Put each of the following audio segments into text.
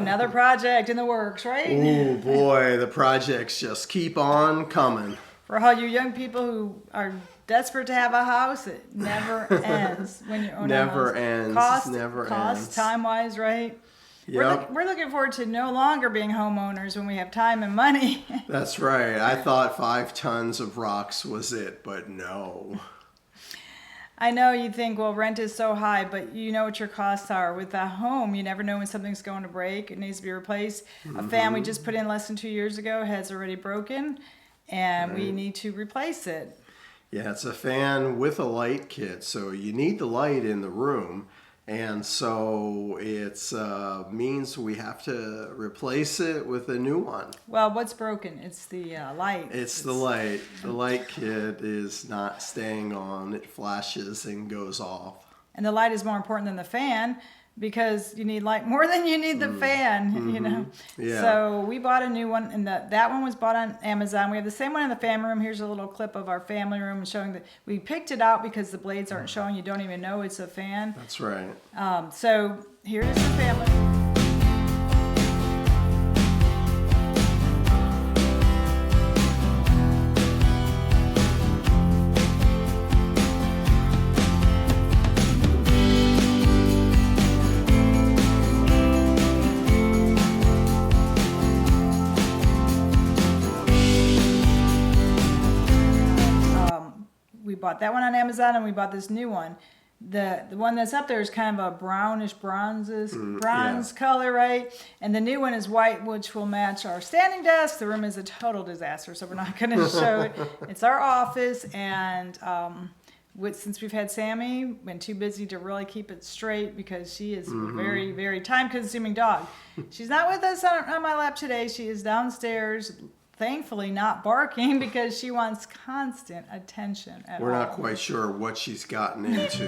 Another project in the works, right? Oh boy, the projects just keep on coming. For all you young people who are desperate to have a house, it never ends when you own Never a house. ends. Cost, Never cost, ends. time-wise, right? Yep. We're looking forward to no longer being homeowners when we have time and money. That's right. I thought 5 tons of rocks was it, but no. I know you think, well, rent is so high, but you know what your costs are. With a home, you never know when something's going to break. It needs to be replaced. A fan we just put in less than 2 years ago has already broken, and we need to replace it. Yeah, it's a fan with a light kit, so you need the light in the room, and so it's means we have to replace it with a new one. Well, what's broken? It's the light. It's the light. The light kit is not staying on. It flashes and goes off. And the light is more important than the fan because you need light more than you need the fan, you know. Yeah. So we bought a new one, and that one was bought on Amazon. We have the same one in the family room. Here's a little clip of our family room showing that we picked it out because the blades aren't showing. You don't even know it's a fan. That's right. So here is the family. We bought that one on Amazon, and we bought this new one. The one that's up there is kind of a brownish bronze color, right? And the new one is white, which will match our standing desk. The room is a total disaster, so we're not going to show it. It's our office, and since we've had Sammy, been too busy to really keep it straight because she is a very, very time-consuming dog. She's not with us on my lap today. She is downstairs, thankfully not barking because she wants constant attention at We're all. not quite sure what she's gotten into,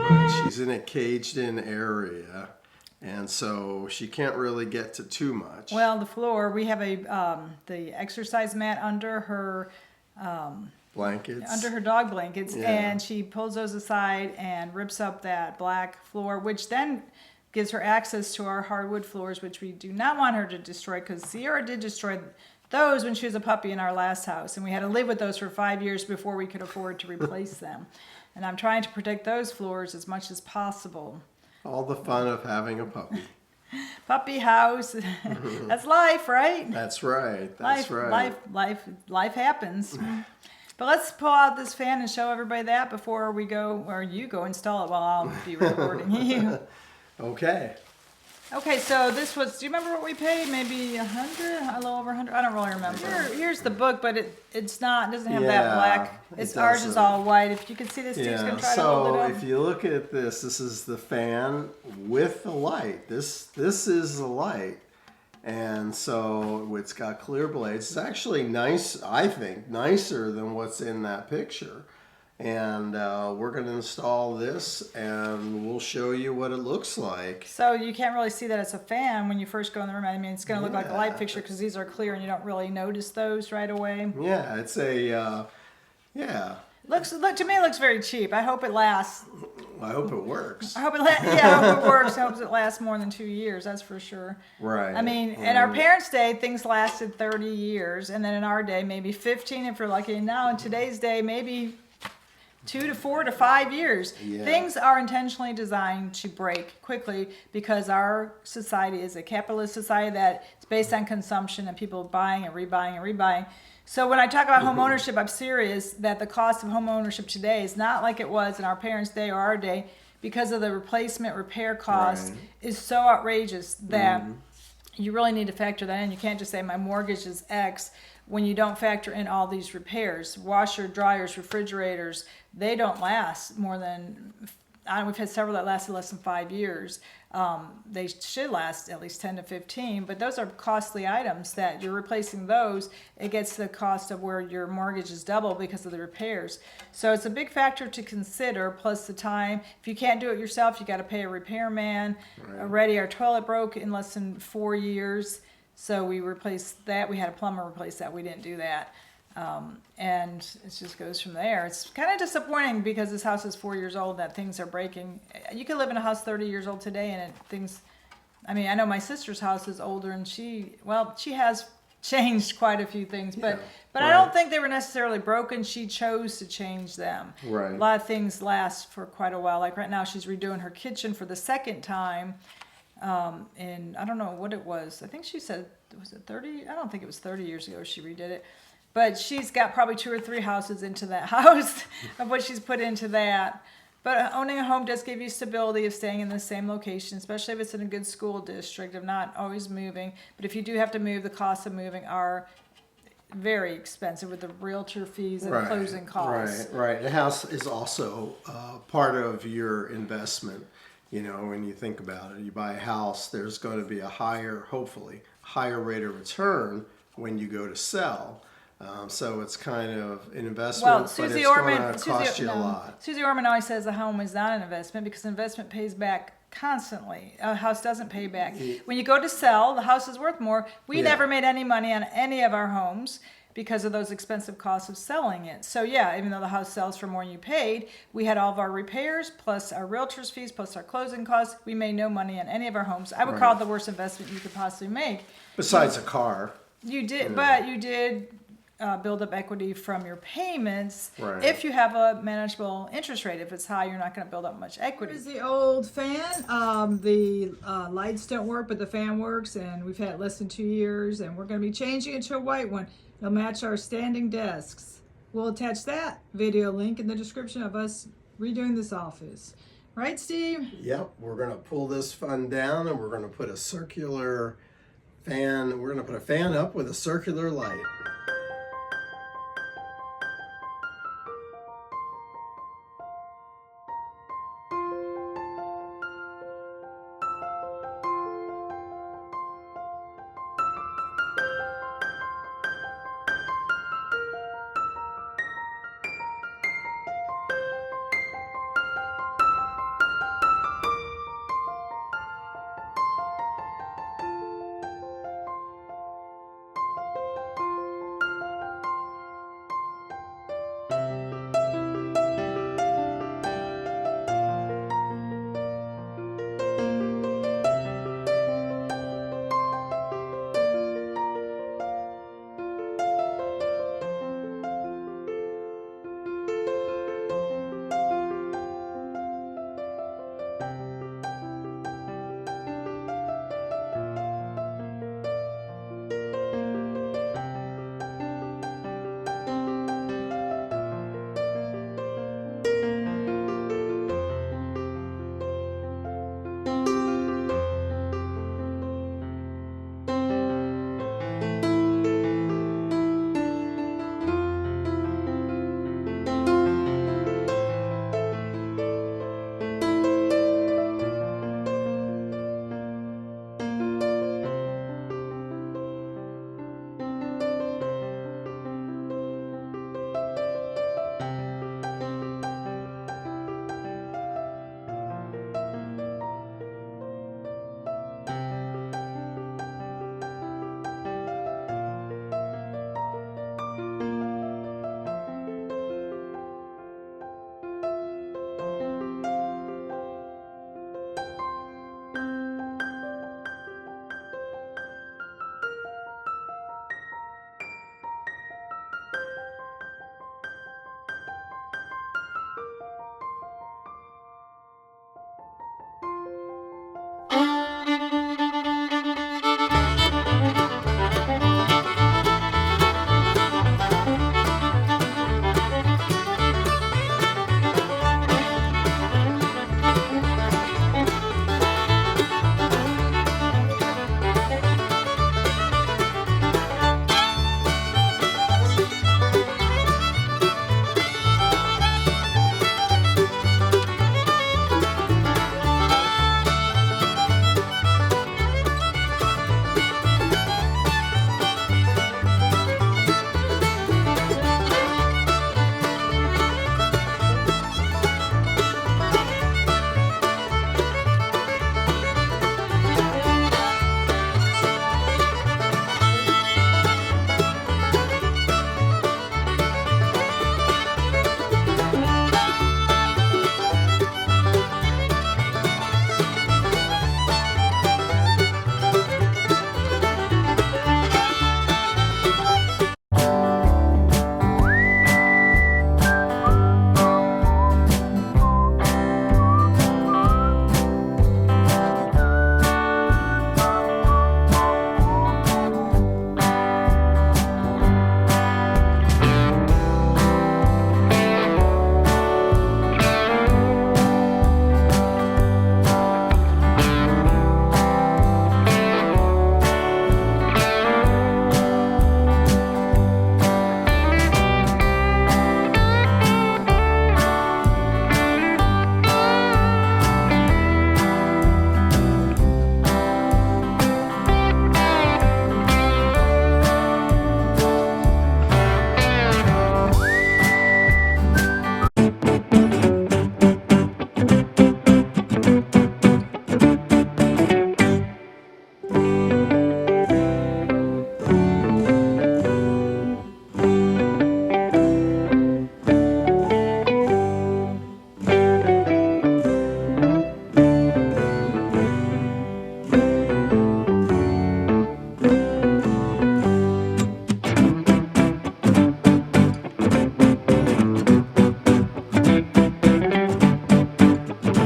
but she's in a caged-in area, and so she can't really get to too much. Well, the floor, we have the exercise mat under her Blankets. dog blankets, Yeah. and she pulls those aside and rips up that black floor, which then gives her access to our hardwood floors, which we do not want her to destroy because Sierra did destroy those when she was a puppy in our last house, and we had to live with those for 5 years before we could afford to replace them. And I'm trying to protect those floors as much as possible. All the fun of having a puppy. Puppy house, that's life, right? That's right. That's right. Life happens. But let's pull out this fan and show everybody that before we go, or you go install it while I'll be recording you. Okay. Okay, so this was, do you remember what we paid? Maybe 100, a little over 100? I don't really remember. Here's the book, but it doesn't have that black. Ours is doesn't. all white. If you can see this, Steve's going to try to hold So it up. if you look at this is the fan with the light. This is the light. And so it's got clear blades. It's actually nice, I think, nicer than what's in that picture. And we're going to install this, and we'll show you what it looks like. So you can't really see that it's a fan when you first go in the room. I mean, it's going to look like a light fixture because these are clear and you don't really notice those right away. Yeah, it's a, Look to me, it looks very cheap. I hope it lasts. I hope it works. I hope it works. I hope it lasts more than 2 years. That's for sure. Right. I mean, in our parents' day, things lasted 30 years, and then in our day, maybe 15 if we're lucky. And now in today's day, maybe 2 to 4 to 5 years. Yeah. Things are intentionally designed to break quickly because our society is a capitalist society that is based on consumption and people buying and rebuying and rebuying. So when I talk about home ownership, I'm serious that the cost of home ownership today is not like it was in our parents' day or our day because of the replacement repair cost is so outrageous that you really need to factor that in. You can't just say my mortgage is X when you don't factor in all these repairs. Washer, dryers, refrigerators, they don't last more than, we've had several that lasted less than 5 years. They should last at least 10 to 15, but those are costly items that you're replacing those. It gets the cost of where your mortgage is double because of the repairs. So it's a big factor to consider, plus the time. If you can't do it yourself, you got to pay a repairman. Already our toilet broke in less than 4 years, so we replaced that. We had a plumber replace that. We didn't do that. And it just goes from there. It's kind of disappointing because this house is 4 years old that things are breaking. You could live in a house 30 years old today and I mean, I know my sister's house is older and she has changed quite a few things, but I don't think they were necessarily broken. She chose to change them. Right. A lot of things last for quite a while. Like right now she's redoing her kitchen for the second time. And I don't know what it was. I think she said, was it 30? I don't think it was 30 years ago she redid it. But she's got probably 2 or 3 houses into that house of what she's put into that. But owning a home does give you stability of staying in the same location, especially if it's in a good school district, of not always moving. But if you do have to move, the costs of moving are very expensive with the realtor fees and closing costs. Right. The house is also part of your investment. You know, when you think about it, you buy a house, there's going to be hopefully, higher rate of return when you go to sell. So it's kind of an investment, Well, but Susie it's Orman, going to cost you a lot. Susie Orman always says a home is not an investment because investment pays back constantly. A house doesn't pay back. When you go to sell, the house is worth more. We never made any money on any of our homes because of those expensive costs of selling it. So yeah, even though the house sells for more than you paid, we had all of our repairs plus our realtor's fees plus our closing costs. We made no money on any of our homes. I would call it the worst investment you could possibly make. Besides a car. You did, but you did build up equity from your payments. Right. If you have a manageable interest rate. If it's high, you're not going to build up much equity. Here's the old fan. The lights don't work, but the fan works, and we've had it less than 2 years, and we're going to be changing it to a white one. It'll match our standing desks. We'll attach that video link in the description of us redoing this office. Right, Steve? Yep, we're going to pull this fun down and we're going to put a circular fan. We're going to put a fan up with a circular light.